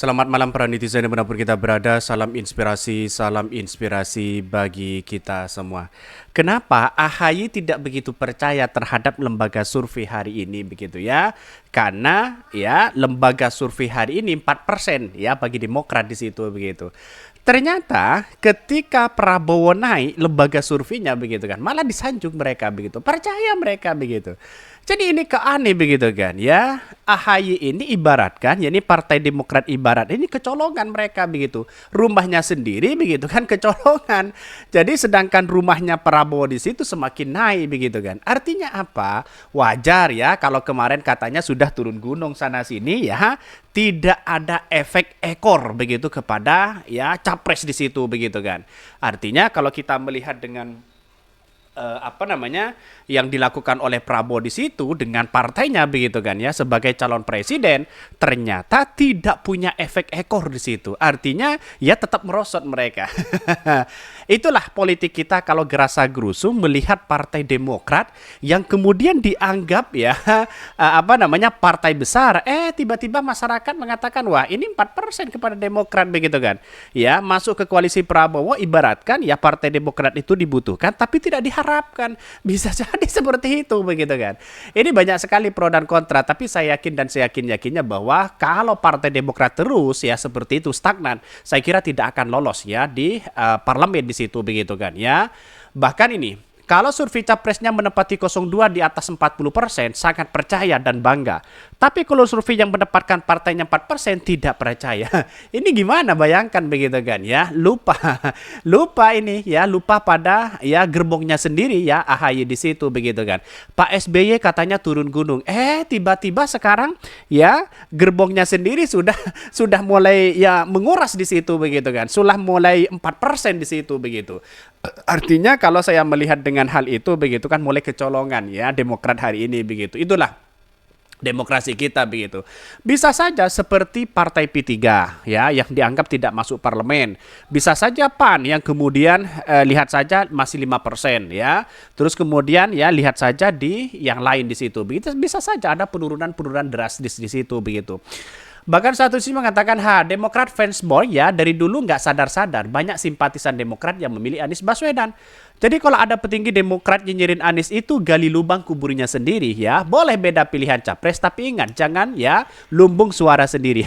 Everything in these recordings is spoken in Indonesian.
Selamat malam para netizen dimanapun kita berada, salam inspirasi bagi kita semua. Kenapa AHY tidak begitu percaya terhadap lembaga survei hari ini begitu ya? Karena ya lembaga survei hari ini 4% ya bagi Demokrat di situ begitu. Ternyata ketika Prabowo naik lembaga surveinya begitu kan, malah disanjung mereka begitu, percaya mereka begitu. Jadi ini keaneh begitu kan ya. AHY ini ibaratkan, ya ini Partai Demokrat ibarat ini kecolongan mereka begitu. Rumahnya sendiri begitu kan kecolongan. Jadi sedangkan rumahnya Prabowo di situ semakin naik begitu kan. Artinya apa? Wajar ya kalau kemarin katanya sudah turun gunung sana sini ya, tidak ada efek ekor begitu kepada ya capres di situ begitu kan. Artinya kalau kita melihat dengan yang dilakukan oleh Prabowo di situ dengan partainya begitu kan ya sebagai calon presiden, ternyata tidak punya efek ekor di situ. Artinya ya tetap merosot mereka. Itulah politik kita kalau gerasa gerusu melihat Partai Demokrat yang kemudian dianggap ya partai besar, tiba-tiba masyarakat mengatakan wah ini 4% kepada Demokrat begitu kan. Ya, masuk ke koalisi Prabowo ibaratkan ya Partai Demokrat itu dibutuhkan tapi tidak diharapkan. Bisa jadi seperti itu begitu kan. Ini banyak sekali pro dan kontra, tapi saya yakin dan saya yakinnya bahwa kalau Partai Demokrat terus ya seperti itu stagnan, saya kira tidak akan lolos ya di parlemen di situ begitu kan ya. Bahkan ini kalau survei capresnya menempati 02 di atas 40%, sangat percaya dan bangga. Tapi kalau survei yang mendapatkan partainya 4% tidak percaya. Ini gimana bayangkan begitu kan ya? Lupa. Lupa ini ya, lupa pada ya gerbongnya sendiri ya AHY di situ begitu kan. Pak SBY katanya turun gunung. Tiba-tiba sekarang ya gerbongnya sendiri sudah mulai ya menguras di situ begitu kan. Sudah mulai 4% di situ begitu. Artinya kalau saya melihat dengan hal itu begitu kan mulai kecolongan ya Demokrat hari ini begitu. Itulah demokrasi kita begitu. Bisa saja seperti Partai P3 ya yang dianggap tidak masuk parlemen. Bisa saja PAN yang kemudian lihat saja masih 5% ya. Terus kemudian ya lihat saja di yang lain di situ. Begitu bisa saja ada penurunan drastis di situ begitu. Bahkan satu sisi mengatakan, Demokrat fans boy ya dari dulu nggak sadar-sadar banyak simpatisan Demokrat yang memilih Anies Baswedan. Jadi kalau ada petinggi Demokrat nyinyirin Anies itu gali lubang kuburnya sendiri ya. Boleh beda pilihan capres tapi ingat jangan ya lumbung suara sendiri.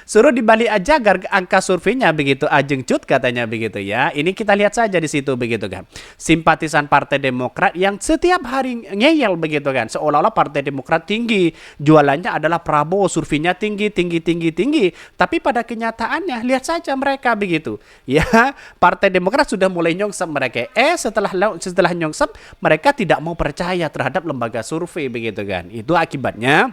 Suruh dibalik aja agar angka surveinya begitu ajengcut katanya begitu ya. Ini kita lihat saja di situ begitu kan. Simpatisan Partai Demokrat yang setiap hari ngeyel begitu kan. Seolah-olah Partai Demokrat tinggi, jualannya adalah Prabowo, surveinya tinggi. Tapi pada kenyataannya lihat saja mereka begitu. Ya, Partai Demokrat sudah mulai nyongsep mereka. Setelah nyongsep mereka tidak mau percaya terhadap lembaga survei begitu kan. Itu akibatnya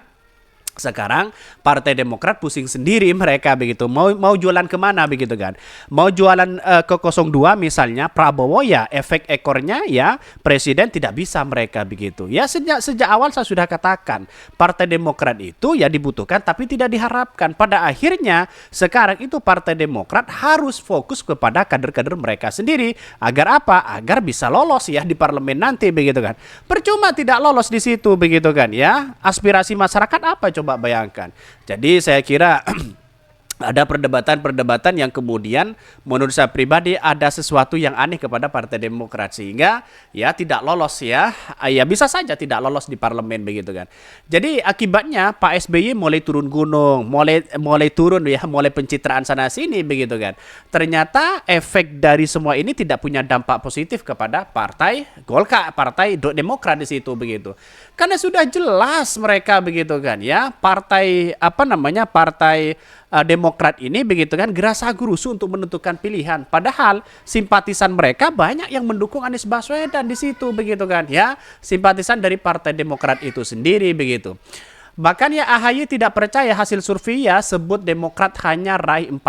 sekarang Partai Demokrat pusing sendiri mereka begitu. Mau jualan kemana begitu kan. Mau jualan ke 02 misalnya Prabowo ya efek ekornya ya presiden tidak bisa mereka begitu. Ya sejak awal saya sudah katakan Partai Demokrat itu ya dibutuhkan tapi tidak diharapkan. Pada akhirnya sekarang itu Partai Demokrat harus fokus kepada kader-kader mereka sendiri. Agar apa? Agar bisa lolos ya di parlemen nanti begitu kan. Percuma tidak lolos di situ begitu kan ya. Aspirasi masyarakat apa coba bayangkan. Jadi saya kira ada perdebatan yang kemudian menurut saya pribadi ada sesuatu yang aneh kepada Partai Demokrat sehingga ya tidak lolos ya bisa saja tidak lolos di parlemen begitu kan. Jadi akibatnya Pak SBY mulai turun gunung, mulai turun ya, mulai pencitraan sana sini begitu kan. Ternyata efek dari semua ini tidak punya dampak positif kepada Partai Golkar, Partai Demokrat di situ begitu. Karena sudah jelas mereka begitu kan ya, partai Demokrat ini begitu kan gerasa gerusu untuk menentukan pilihan. Padahal simpatisan mereka banyak yang mendukung Anies Baswedan di situ begitu kan ya. Simpatisan dari Partai Demokrat itu sendiri begitu. Bahkan ya AHY tidak percaya hasil survei ya sebut Demokrat hanya raih 4%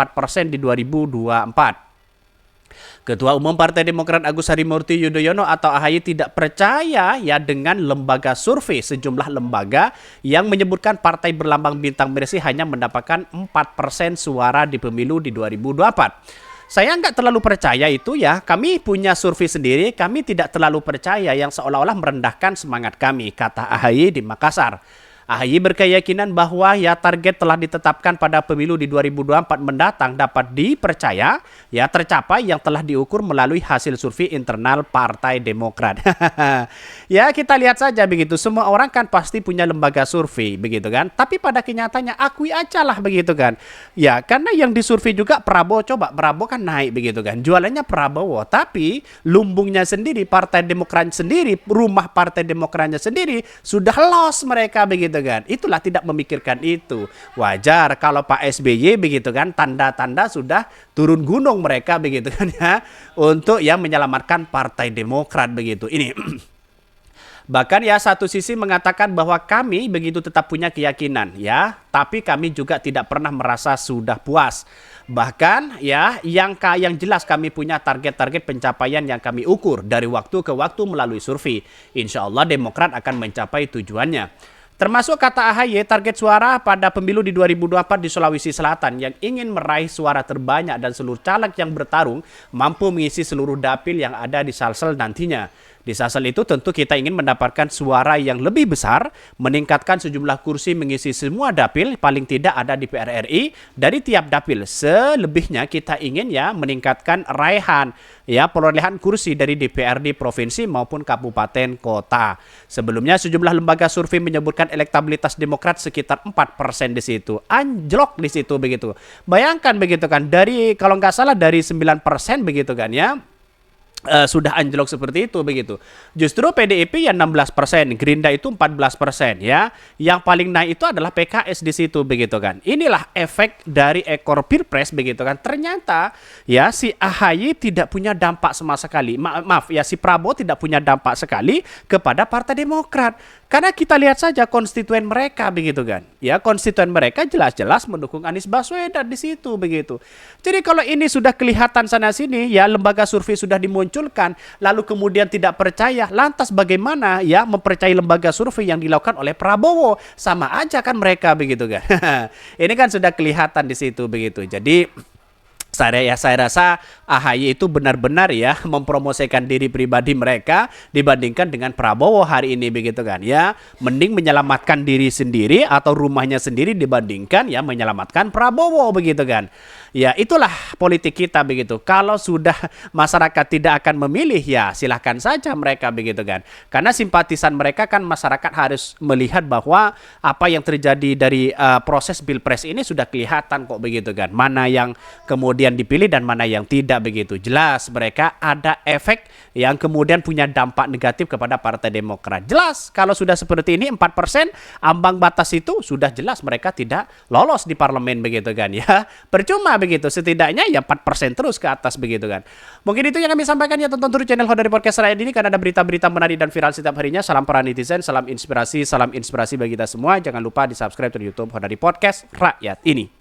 di 2024. Ketua Umum Partai Demokrat Agus Harimurti Yudhoyono atau AHY tidak percaya ya dengan lembaga survei sejumlah lembaga yang menyebutkan partai berlambang bintang merah hanya mendapatkan 4% suara di pemilu di 2024. Saya nggak terlalu percaya itu ya. Kami punya survei sendiri, kami tidak terlalu percaya yang seolah-olah merendahkan semangat kami, kata AHY di Makassar. AHY berkeyakinan bahwa ya target telah ditetapkan pada pemilu di 2024 mendatang dapat dipercaya ya tercapai yang telah diukur melalui hasil survei internal Partai Demokrat. Ya kita lihat saja begitu, semua orang kan pasti punya lembaga survei begitu kan, tapi pada kenyataannya akui aja lah begitu kan. Ya karena yang disurvei juga Prabowo, coba Prabowo kan naik begitu kan, jualannya Prabowo, tapi lumbungnya sendiri Partai Demokrat sendiri, rumah Partai Demokratnya sendiri sudah loss mereka begitu kan. Itulah tidak memikirkan itu. Wajar kalau Pak SBY begitu kan, tanda-tanda sudah turun gunung mereka begitu kan ya, untuk ya menyelamatkan Partai Demokrat begitu. Ini bahkan ya satu sisi mengatakan bahwa kami begitu tetap punya keyakinan ya, tapi kami juga tidak pernah merasa sudah puas. Bahkan ya yang jelas kami punya target-target pencapaian yang kami ukur dari waktu ke waktu melalui survei. Insya Allah Demokrat akan mencapai tujuannya. Termasuk kata AHY, target suara pada pemilu di 2024 di Sulawesi Selatan yang ingin meraih suara terbanyak dan seluruh caleg yang bertarung mampu mengisi seluruh dapil yang ada di Sulsel nantinya. Di Sulsel itu tentu kita ingin mendapatkan suara yang lebih besar, meningkatkan sejumlah kursi mengisi semua dapil, paling tidak ada di DPR RI dari tiap dapil. Selebihnya kita ingin ya meningkatkan raihan ya perolehan kursi dari DPRD provinsi maupun kabupaten kota. Sebelumnya sejumlah lembaga survei menyebutkan elektabilitas Demokrat sekitar 4% di situ. Anjlok di situ begitu. Bayangkan begitu kan, dari kalau nggak salah dari 9% begitu kan ya. Sudah anjlok seperti itu begitu. Justru PDIP ya 16%, Gerindra itu 14% ya. Yang paling naik itu adalah PKS di situ begitu kan. Inilah efek dari ekor Pilpres begitu kan. Ternyata ya si AHY tidak punya dampak sama sekali. Maaf ya, si Prabowo tidak punya dampak sekali kepada Partai Demokrat. Karena kita lihat saja konstituen mereka begitu kan. Ya, konstituen mereka jelas-jelas mendukung Anies Baswedan di situ begitu. Jadi kalau ini sudah kelihatan sana sini ya, lembaga survei sudah dimunculkan, lalu kemudian tidak percaya, lantas bagaimana ya mempercayai lembaga survei yang dilakukan oleh Prabowo? Sama aja kan mereka begitu kan. Ini kan sudah kelihatan di situ begitu. Jadi saya rasa AHY itu benar-benar ya mempromosikan diri pribadi mereka dibandingkan dengan Prabowo hari ini begitu kan ya. Mending menyelamatkan diri sendiri atau rumahnya sendiri dibandingkan ya menyelamatkan Prabowo begitu kan. Ya itulah politik kita begitu. Kalau sudah masyarakat tidak akan memilih ya silahkan saja mereka begitu kan. Karena simpatisan mereka kan masyarakat harus melihat bahwa apa yang terjadi dari proses Pilpres ini sudah kelihatan kok begitu kan. Mana yang kemudian dipilih dan mana yang tidak begitu. Jelas mereka ada efek yang kemudian punya dampak negatif kepada Partai Demokrat. Jelas kalau sudah seperti ini 4% ambang batas itu sudah jelas mereka tidak lolos di parlemen begitu kan ya. Percuma begitu, setidaknya ya 4% terus ke atas begitu kan. Mungkin itu yang kami sampaikan ya, tonton terus channel Hodari Podcast Rakyat ini karena ada berita-berita menarik dan viral setiap harinya. Salam para netizen, salam inspirasi bagi kita semua. Jangan lupa di subscribe di YouTube Hodari Podcast Rakyat ini.